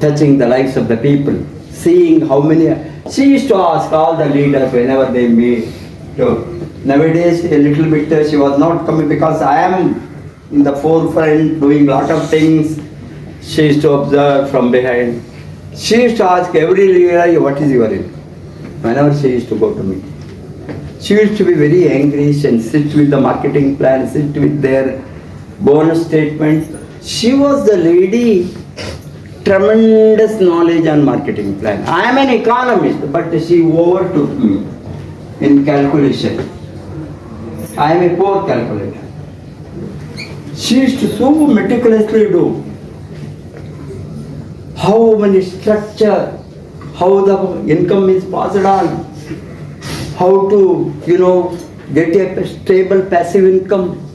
touching the lives of the people, seeing how many. She used to ask all the leaders whenever they meet. So nowadays, a little bit she was not coming because I am in the forefront doing lot of things. She used to observe from behind. She used to ask every leader, what is your name? Whenever she used to go to me. She used to be very angry and sit with the marketing plan, sit with their bonus statement. She was the lady, tremendous knowledge on marketing plan. I am an economist, but she overtook me in calculation. I am a poor calculator. She used to so meticulously do. How many structure, how the income is passed on, how to, get a stable passive income.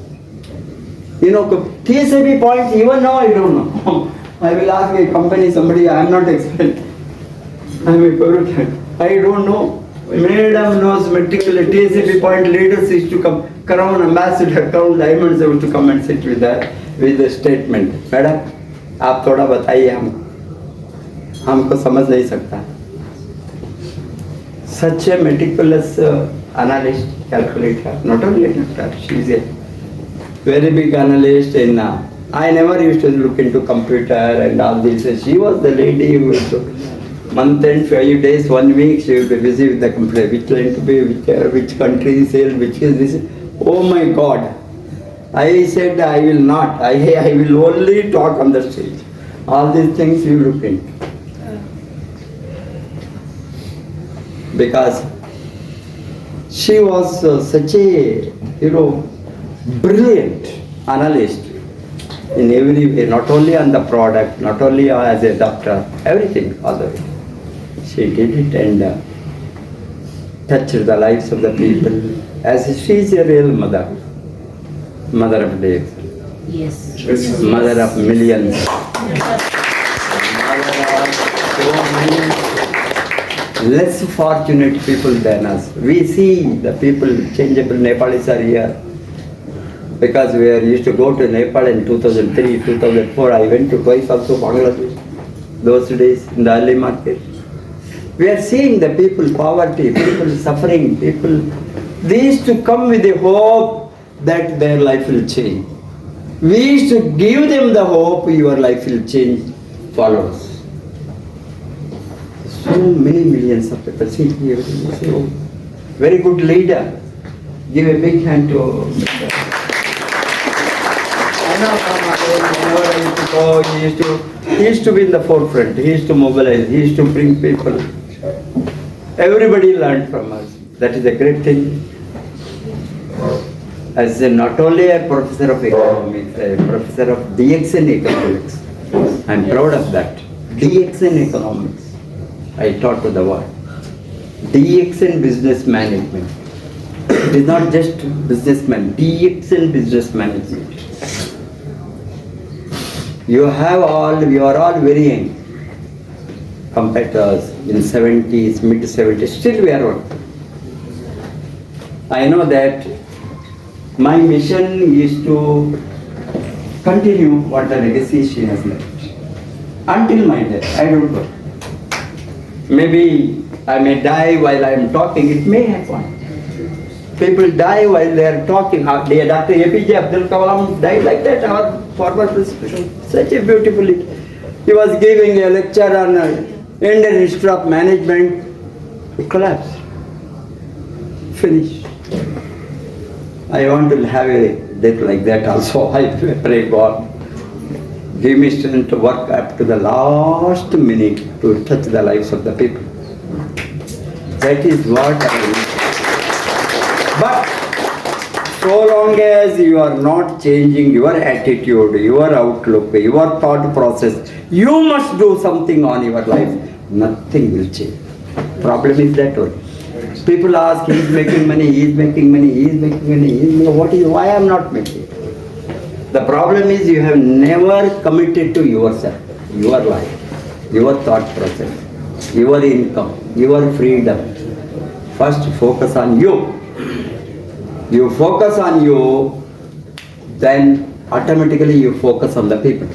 TSAB points, even now I don't know. I will ask a company, somebody, I am not expert. I am a corruption. I don't know. Madam knows meticulous TSAB point leaders used to come, Crown ambassador, Crown diamonds used to come and sit with the statement. Madam, आप थोड़ा बताइए हमको समझ नहीं सकता. Such a meticulous analyst, calculator, not only a doctor, she is a very big analyst in I never used to look into computer and all this. She was the lady who used to month and 5 days, 1 week, she would be busy with the computer, which line to be, which country sale, which is this. Oh my God. I said I will not. I will only talk on the stage. All these things you look into. Because she was such a, brilliant analyst in every way, not only on the product, not only as a doctor, everything, all the way. She did it and touched the lives of the people as she is a real mother of days, Yes. mother of millions, mother of so many less fortunate people than us. We see the people, changeable Nepalis are here. Because we used to go to Nepal in 2003, 2004. I went to twice also Bangladesh. Those days in the early market. We are seeing the people, poverty, people suffering, people. They used to come with the hope that their life will change. We used to give them the hope your life will change, follows. So many millions of people see here. So very good leader. Give a big hand to I know whenever I used to go, he used to be in the forefront. He used to mobilize. He used to bring people. Everybody learned from us. That is a great thing. As not only a professor of economics, a professor of DX in economics. I am proud of that. DX in economics. I taught to the world. DX in business management. It is not just businessman. DX in business management. You are all very young compared to us in 70s, mid 70s. Still we are working. I know that my mission is to continue what the legacy she has left. Until my death, I don't know. Maybe I may die while I am talking, it may happen. People die while they are talking. Dr. APJ Abdul Kalam died like that, our former president. Such a beautifully. He was giving a lecture on Indian history of management. He collapsed. Finished. I want to have a death like that also. I pray God. Give me strength to work up to the last minute to touch the lives of the people. That is what I want. But so long as you are not changing your attitude, your outlook, your thought process, you must do something on your life. Nothing will change. Problem is that one. People ask, he is making money, he is making money, he is making money, he is making, why I am not making? The problem is you have never committed to yourself, your life, your thought process, your income, your freedom. First focus on you. You focus on you, then automatically you focus on the people.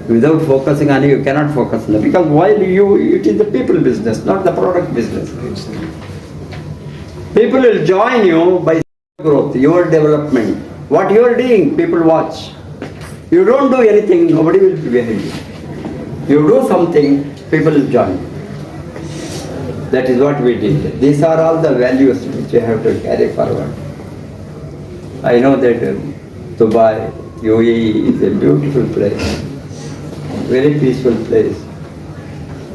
Without focusing on it, you cannot focus on it. Because while it is the people business, not the product business. People will join you by growth, your development. What you are doing, people watch. You don't do anything, nobody will be behind you. You do something, people will join. That is what we did. These are all the values which you have to carry forward. I know that Dubai, UAE is a beautiful place, very peaceful place,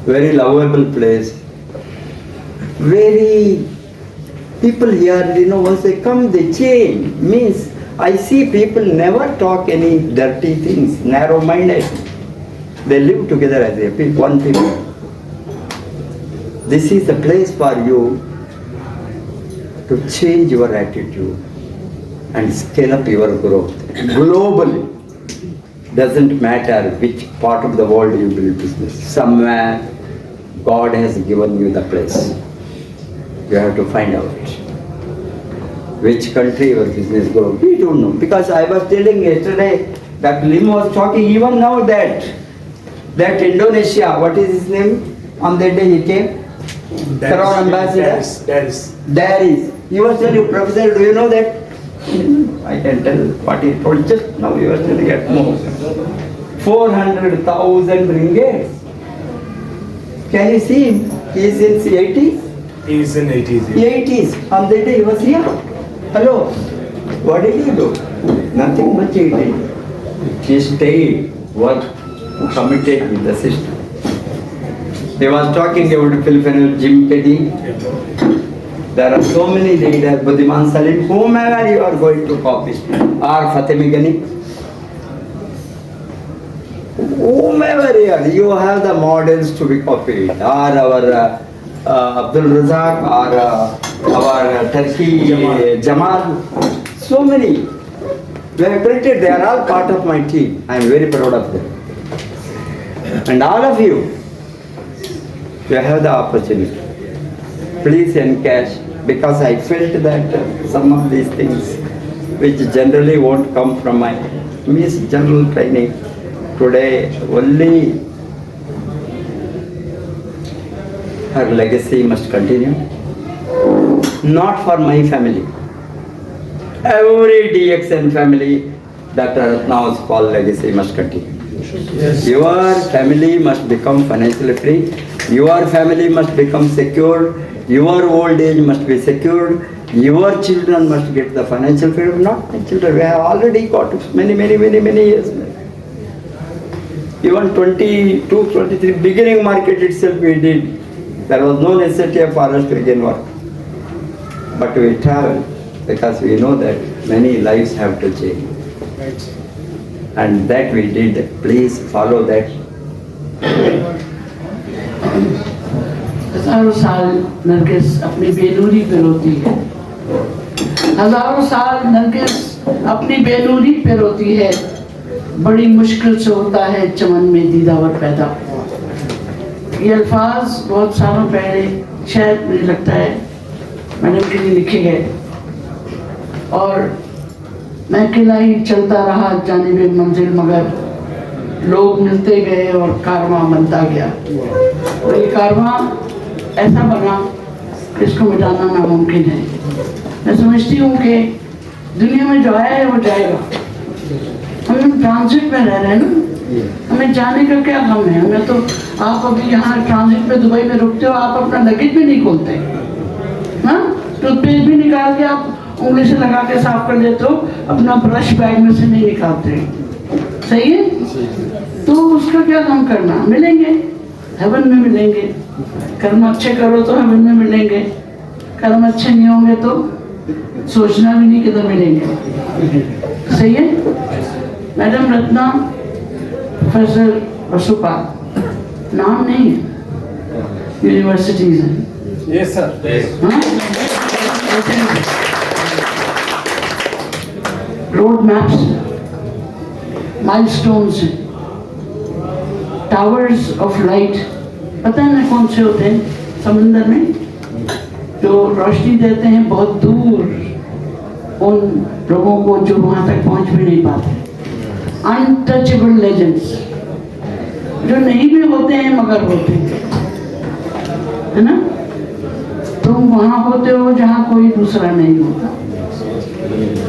very lovable place, very people here, once they come, they change. Means I see people never talk any dirty things, narrow-minded. They live together as a people, one people. This is a place for you to change your attitude and scale up your growth globally. Doesn't matter which part of the world you build business. Somewhere God has given you the place. You have to find out which country your business grows. We don't know. Because I was telling yesterday, Dr. Lim was talking even now that Indonesia, what is his name? On that day he came? Crown Ambassador? Darius. He was telling, Professor, do you know that? I can tell what he told just now. He was telling at most 400,000 ringgit. Can you see him? He is in 80s? He is in 80s. 80s. On that day he was here. Hello. What did he do? Nothing much he did. He stayed, worked, committed with the system. He was talking about Philippine Jim Keddy. There are so many leaders, Buddhiman Salim, whomever you are going to copy, or Fatemi Ghani, whomever you have the models to be copied, or our Abdul Razak, or our Turkey Jamal, so many. We have created, they are all part of my team. I am very proud of them. And all of you have the opportunity. Please encash, because I felt that some of these things which generally won't come from my general training, today only her legacy must continue. Not for my family. Every DXN family, Dr. Ratna's call legacy must continue. Yes. Your family must become financially free. Your family must become secure. Your old age must be secured. Your children must get the financial freedom. Not my children. We have already got many years. Even 22, 23, beginning market itself we did. There was no necessity for us to begin work. But we travel because we know that many lives have to change. Right. And that we did. Please follow that. हजारों साल नरगिस अपनी बेनूरी पे रोती है. हजारों साल नरगिस अपनी बेनूरी पे रोती है. बड़ी मुश्किल से होता है चमन में दीदावर पैदा. ये अल्फाज बहुत सालों पहले शायद मुझे लगता है मैडम के लिए लिखे गए. और मैं अकेला ही चलता रहा जानिबे मंजिल, मगर लोग मिलते गए और कारवां बनता गया. और ये कारवां ऐसा बना कि इसको मिटाना नामुमकिन है. मैं समझती हूँ कि दुनिया में जो आया है वो जाएगा. हम ट्रांजिट में रह रहे हैं ना, हमें जाने का क्या गम है. हमें तो आप अभी यहाँ ट्रांजिट में दुबई में रुकते हो, आप अपना लगेज भी नहीं खोलते. हाँ, टूथपेस्ट भी निकाल के आप उंगली से लगा के साफ कर देते हो, अपना ब्रश बैग में से नहीं निकालते. सही है? तो उसका क्या गम करना. मिलेंगे, हेवन में मिलेंगे. कर्म अच्छे करो तो हेवन में मिलेंगे. कर्म अच्छे नहीं होंगे तो सोचना भी नहीं किधर मिलेंगे. सही है? मैडम रत्ना, प्रोफेसर वसुपाल, नाम नहीं है, यूनिवर्सिटीज हैं. Yes sir. Road maps, milestones, towers of light, पता है ना कौन से होते हैं समंदर में, जो रोशनी देते हैं बहुत दूर उन लोगों को जो वहाँ तक पहुँच भी नहीं पाते. Untouchable legends. जो नहीं भी होते हैं मगर होते हैं, है ना? तुम वहाँ होते हो जहाँ कोई दूसरा नहीं होता।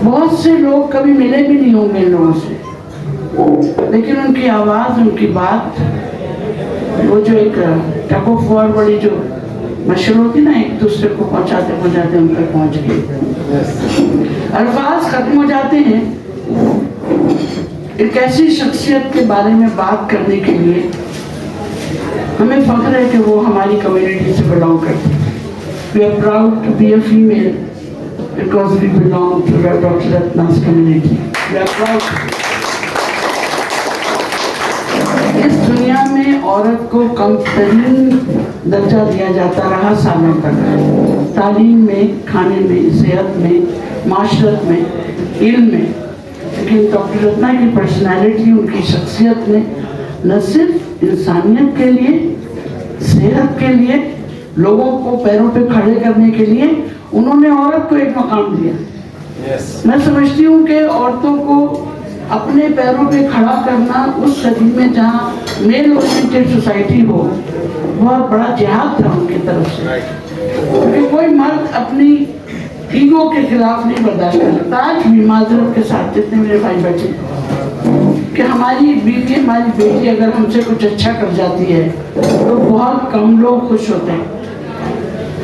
बहुत से लोग कभी मिले भी नहीं होंगे इन लोगों से, लेकिन उनकी आवाज़, उनकी बात, वो जो एक टग ऑफ वॉर वाली जो मशहूर होती ना, एक दूसरे को पहुँचाते पहुँचाते उन तक पहुँच गए। अल्फाज खत्म हो जाते हैं। एक ऐसी शख्सियत के बारे में बात करने के लिए हमें फख्र है कि वो हमारी कम्युनिटी से बिलोंग करते हैं। We are proud to be a female because we belong to Dr. Ratna's community. We are proud. इस दुनिया में औरत को कम तरीन दर्जा दिया जाता रहा सालों तक, तालीम में, खाने में, सेहत में, माशरत में, इल्म में। लेकिन डॉक्टर रत्ना की पर्सनैलिटी, उनकी शख्सियत ने न सिर्फ इंसानियत के लिए, सेहत के लिए, लोगों को पैरों पे खड़े करने के लिए उन्होंने औरत को एक मकाम दिया। मैं समझती हूँ कि औरतों को अपने पैरों पे खड़ा करना उस सदी में जहाँ मेल ओरिएंटेड सोसाइटी हो, बहुत बड़ा जिहाद था उनकी तरफ से, क्योंकि कोई मर्द अपनी ईगो के खिलाफ नहीं बर्दाश्त कर सकता। आज भी माजरत के साथ जितने मेरे भाई बैठे कि हमारी बीवी, हमारी बेटी अगर हमसे कुछ अच्छा कर जाती है तो बहुत कम लोग खुश होते हैं।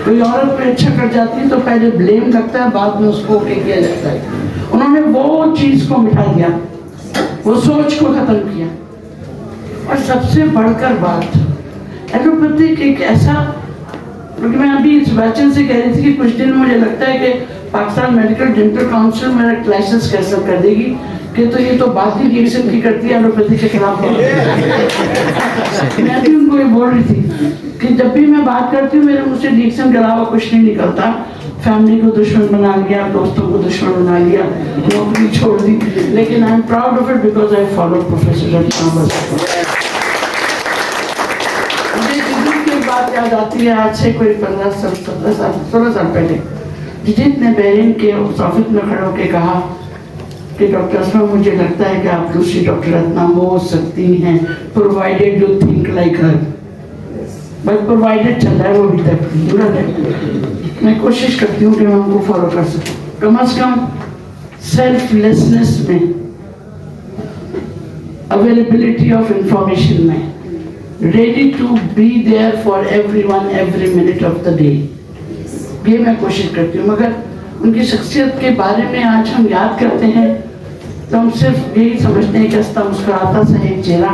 कोई औरत पे अच्छा कर जाती है तो पहले ब्लेम लगता है, बाद में उसको ओके किया जाता है। उन्होंने वो चीज़ को मिटा दिया, वो सोच को ख़त्म किया। और सबसे बढ़कर बात एलोपैथिक एक ऐसा, क्योंकि मैं अभी इस वचन से कह रही थी कि कुछ दिन मुझे लगता है कि पाकिस्तान मेडिकल डेंटल काउंसिल मेरा लाइसेंस कैंसिल कर देगी कि तो ये तो बात ही रिएक्शन की करती है एलोपैथी के खिलाफ। मैं भी उनको ये बोल रही थी कि जब भी मैं बात करती हूँ मेरे मुझसे रिएक्शन के अलावा कुछ नहीं निकलता। फैमिली को दुश्मन बना लिया, दोस्तों को दुश्मन बना लिया, नौकरी छोड़ दी, लेकिन I am proud of it because I follow professor Ratna. बात याद आती है आज से कोई 15 साल 17 साल 16 साल पहले जिजित ने बहरीन के उस ऑफिस में खड़े होकर कहा कि डॉक्टर असमा, मुझे लगता है कि आप दूसरी डॉक्टर रत्ना हो सकती हैं, प्रोवाइडेड यू थिंक लाइक हर। बस प्रोवाइडेड चल रहा है वो अभी तक पूरा है। मैं कोशिश करती हूँ कि मैं उनको फॉलो कर सकूँ, कम से कम सेल्फलेसनेस में, अवेलेबिलिटी ऑफ इंफॉर्मेशन में, ready to be there for everyone every minute of the day। ये मैं कोशिश करती हूँ। मगर उनकी शख्सियत के बारे में आज हम याद करते हैं तो हम सिर्फ यही समझते हैं कि हंसता मुस्कुराता सा एक चेहरा,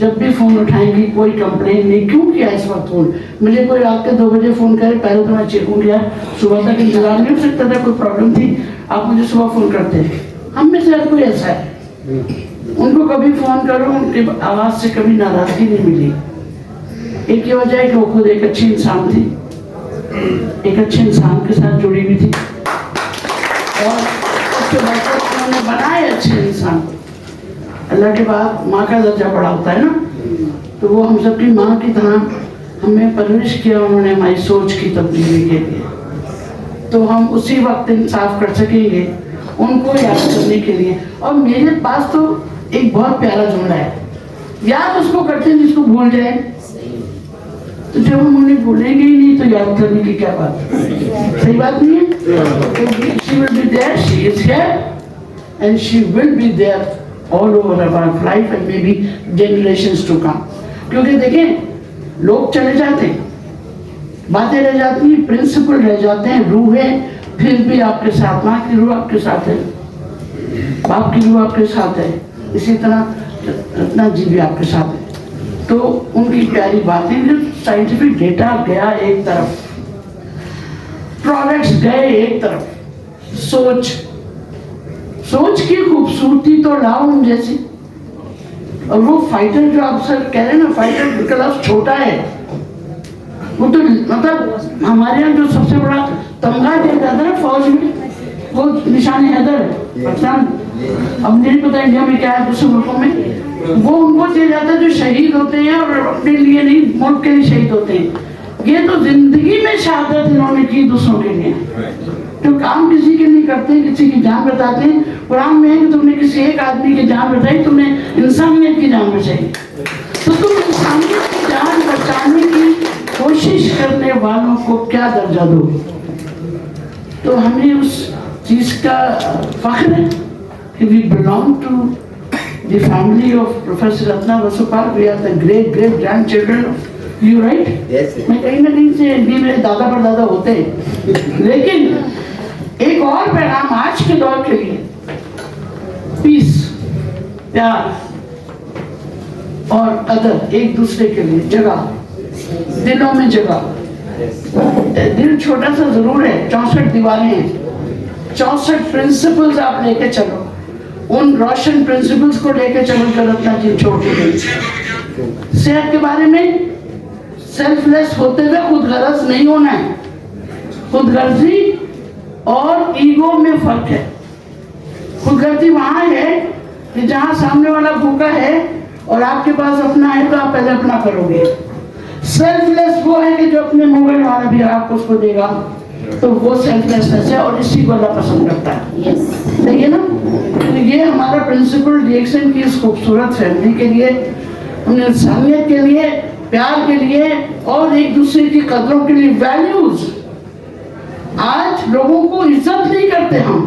जब भी फ़ोन उठाएंगी कोई कंप्लेन नहीं। क्यों किया इस वक्त फ़ोन? मुझे कोई रात के 2 बजे फ़ोन करे, पहले तो मैं चेकूँ यार सुबह तक इंतजार नहीं हो सकता था, कोई प्रॉब्लम थी आप मुझे सुबह फ़ोन करते। हम में से हर कोई ऐसा है, उनको कभी फ़ोन करो उनकी आवाज़ से कभी नाराज़गी नहीं मिली। एक ये वजह है कि वो खुद एक अच्छी इंसान थी, एक अच्छे इंसान के साथ जुड़ी हुई थी और उसके बाद उन्होंने बनाए अच्छे इंसान। अल्लाह के बाद माँ का दर्जा बड़ा होता है ना, तो वो हम सबकी माँ की तरह हमें परवरिश किया उन्होंने हमारी सोच की तब्दीली के लिए। तो हम उसी वक्त इंसाफ कर सकेंगे उनको याद करने के लिए। और मेरे पास तो एक बहुत प्यारा जुमला है, याद उसको करते हैं जिसको भूल जाए। तो जब हम उन्हें भूलेंगे ही नहीं तो याद करने की क्या बात है? सही बात नहीं है? She will be there, she is here and she will be there all over our life and maybe generations to come। क्योंकि देखें लोग चले जाते हैं, बातें रह जाती हैं, प्रिंसिपल रह जाते हैं, रूहें फिर भी आपके साथ। माँ की रूह आपके साथ है, बाप की रूह आपके साथ है, इसी तरह रत्ना जी भी आपके साथ है। तो उनकी प्यारी बातें, जो साइंटिफिक डेटा गया एक तरफ, प्रोडक्ट्स गए एक तरफ, सोच की खूबसूरती तो लाओ उन जैसी। और वो फाइटर जो आप सर कह रहे हैं ना, फाइटर का लफ्ज छोटा है, वो तो मतलब हमारे यहाँ जो सबसे बड़ा तमगा दिया जाता है ना फौज में, वो निशान हैदर है पाकिस्तान। अब नहीं पता इंडिया में क्या है, दूसरे मुल्कों में वो उनको दिया जाता है जो शहीद होते हैं और अपने लिए नहीं मुल्क के लिए शहीद होते हैं। ये तो जिंदगी में शहादत इन्होंने की दूसरों के लिए, जो काम किसी के नहीं करते, किसी की जान बचाते हैं। कुरान में है कि तुमने किसी एक आदमी की जान बचाई, तुमने इंसानियत की जान बचाई। तो तुम इंसानियत की जान बचाने की कोशिश करने वालों को क्या दर्जा दो? तो हमें उस चीज का फख्र है कि we belong to the family of Professor Ratna Vasupal. We are the great grandchildren of you, right? Yes, sir. मैं कहीं ना कहीं से भी मेरे दादा परदादा होते हैं, लेकिन एक और पैगाम आज के दौर के लिए, पीस, प्यार और कदर, एक दूसरे के लिए जगह, दिलों में जगह। दिल छोटा सा जरूर है, 64 दीवारें हैं, 64 प्रिंसिपल्स आप लेके चलो, उन रोशन प्रिंसिपल्स को लेके चलो जो रत्ना जी छोड़ के गई। सेहत के बारे में सेल्फलेस होते हुए खुद गरज नहीं होना है। खुद गर्जी और ईगो में फर्क है। खुद गर्जी वहां है कि जहां सामने वाला भूखा है और आपके पास अपना है तो आप पहले अपना करोगे। सेल्फलेस वो है कि जो अपने मोबाइल वाला भी आपको उसको देगा, तो वो सेल्फलेसनेस है और इसी को अल्लाह पसंद करता है। Yes. सही है ना? तो ये हमारा प्रिंसिपल रिएक्शन की इस खूबसूरत फैमिली के लिए, हमने इंसानियत के लिए, प्यार के लिए और एक दूसरे की कदरों के लिए, वैल्यूज। आज लोगों को इज्जत नहीं करते, हम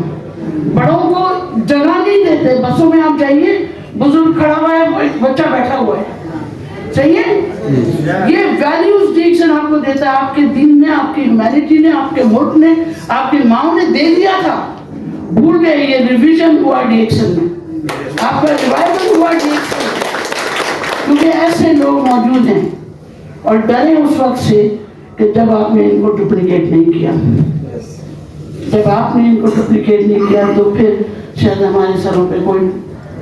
बड़ों को जगह नहीं देते। बसों में आप जाइए, बुजुर्ग खड़ा हुआ है, बच्चा बैठा हुआ है, सही है? ये वैल्यूज डिक्शन आपको देता है। आपके दीन ने, आपकी ह्यूमैनिटी ने, आपके मुल्क ने, आपकी माओ ने दे दिया था, भूल गए। ये रिवीजन हुआ डिएक्शन में, आपका रिवाइवल हुआ डिएक्शन, क्योंकि ऐसे लोग मौजूद हैं और डरे उस वक्त से कि जब आपने इनको डुप्लीकेट नहीं किया। जब आपने इनको डुप्लीकेट नहीं किया तो फिर शायद हमारे सरों पे कोई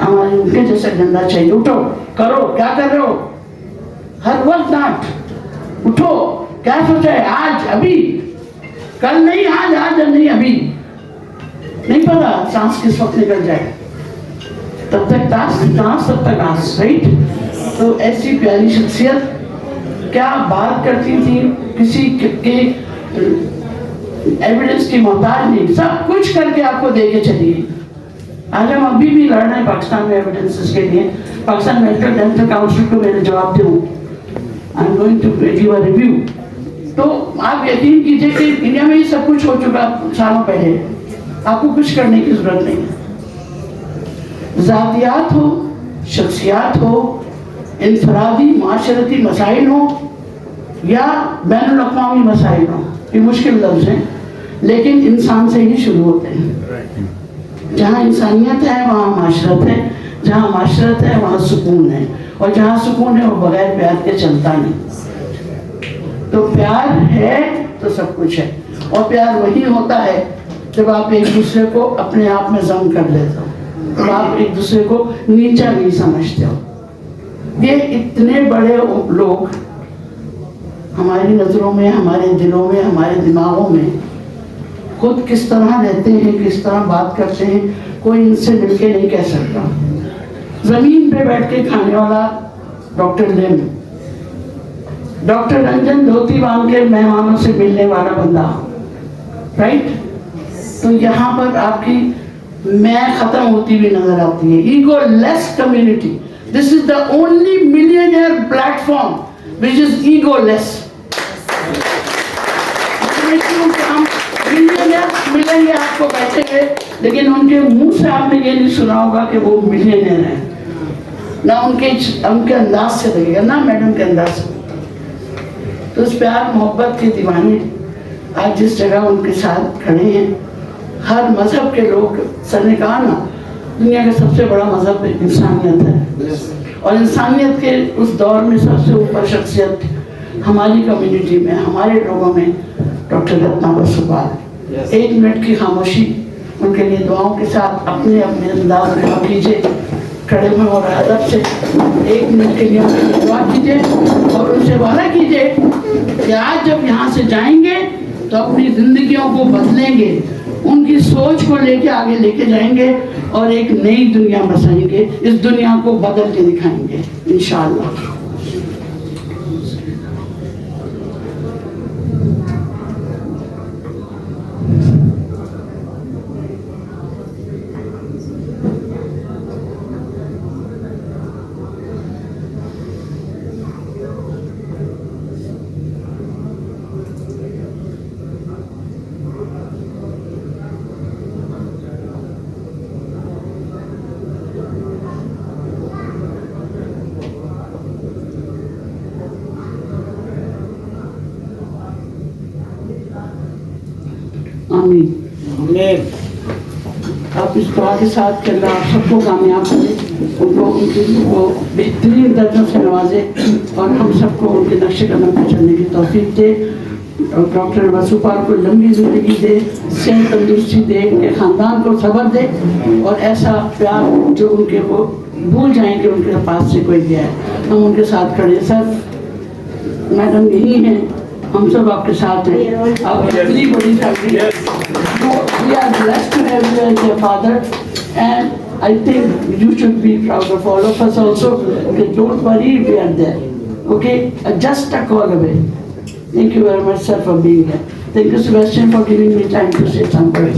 हमारे उनके जैसा डंडा चाहिए। उठो, करो, क्या कर रहे हो? हर वक्त डांट, उठो, क्या सोचा है? आज, अभी, कल नहीं, आज नहीं, अभी नहीं पता सांस किस वक्त निकल जाए। तब तक सांस, तब तक आस, राइट? तो ऐसी प्यारी शख्सियत क्या बात करती थी, किसी के एविडेंस की मोहताज नहीं, सब कुछ करके आपको दे के चली। आज हम अभी भी लड़ रहे हैं पाकिस्तान में एविडेंसेस के लिए। पाकिस्तान मेडिकल डेंटल काउंसिल को मैंने जवाब दूँ, I am going to give a review. तो आप यकीन कीजिए कि इंडिया में ये सब कुछ हो चुका सालों पहले, आपको कुछ करने की जरूरत नहीं है। ज़ातियात हो, शख्सियात हो, इनफरादी माशरती मसाइल हो या बैनुल अक़वामी मसाइल हो, ये मुश्किल लफ्ज़ हैं, लेकिन इंसान से ही शुरू होते हैं। जहाँ इंसानियत है वहाँ माशरत है, जहाँ माशरत है वहाँ सुकून है, और जहाँ सुकून है वो बगैर प्यार के चलता नहीं। तो प्यार है तो सब कुछ है, और प्यार वही होता है जब आप एक दूसरे को अपने आप में जम कर लेते हो, जब आप एक दूसरे को नीचा नहीं समझते हो। ये इतने बड़े लोग हमारी नज़रों में, हमारे दिलों में, हमारे दिमागों में खुद किस तरह रहते हैं, किस तरह बात करते हैं, कोई इनसे मिलके नहीं कह सकता। जमीन पे बैठ के खाने वाला डॉक्टर लेम, डॉक्टर रंजन धोती बांध के मेहमानों से मिलने वाला बंदा, राइट? तो यहाँ पर आपकी मैं खत्म होती हुई नजर आती है। Ego less community, this is the only millionaire platform which is ego less. हम मिलियनियर मिलेंगे आपको बैठेंगे, लेकिन उनके मुंह से आपने ये नहीं सुना होगा कि वो मिलियनियर है, ना उनके अंदाज से लगेगा, ना मैडम के अंदाज से। तो उस प्यार मोहब्बत के दीवाने आज जिस जगह उनके साथ खड़े हैं, हर मजहब के लोग, सर ने कहा ना, दुनिया का सबसे बड़ा मजहब इंसानियत है, और इंसानियत के उस दौर में सबसे ऊपर शख्सियत हमारी कम्युनिटी में, हमारे लोगों में डॉक्टर रत्ना वसुपाल। एक मिनट की खामोशी उनके लिए दुआओं के साथ अपने अपने अंदाज में दुआ कीजिए, खड़े में और अदब से 1 मिनट के लिए उनके लिए दुआ कीजिए और उनसे वादा कीजिए कि आज जब यहाँ से जाएंगे तो अपनी जिंदगियों को बदलेंगे, उनकी सोच को लेके आगे लेके जाएंगे और एक नई दुनिया बसाएंगे, इस दुनिया को बदल के दिखाएंगे इंशाअल्लाह। आमीन। आप इस दुआ के साथ कि अल्लाह आप सबको कामयाब करे, उनको उनकी वो बेहतरीन दर्जों से नवाजे और हम सबको उनके नक्शे कदम पर चलने की तौफीक दे। और डॉक्टर वसूपाल को लंबी ज़िंदगी दे, सेहत तंदुरुस्ती दे, उनके ख़ानदान को सब्र दे और ऐसा प्यार जो उनके वो भूल जाएंगे उनके पास से कोई गया है। हम उनके साथ खड़े। सर मैडम यही हैं, हम सब आपके साथ हैं। आप इतनी बड़ी family, we are blessed to have you as your father, and I think you should be proud of all of us also. Okay, don't worry, we are there. Okay, just a call away. Thank you very much, sir, for being here. Thank you, Sebastian, for giving me time to say something.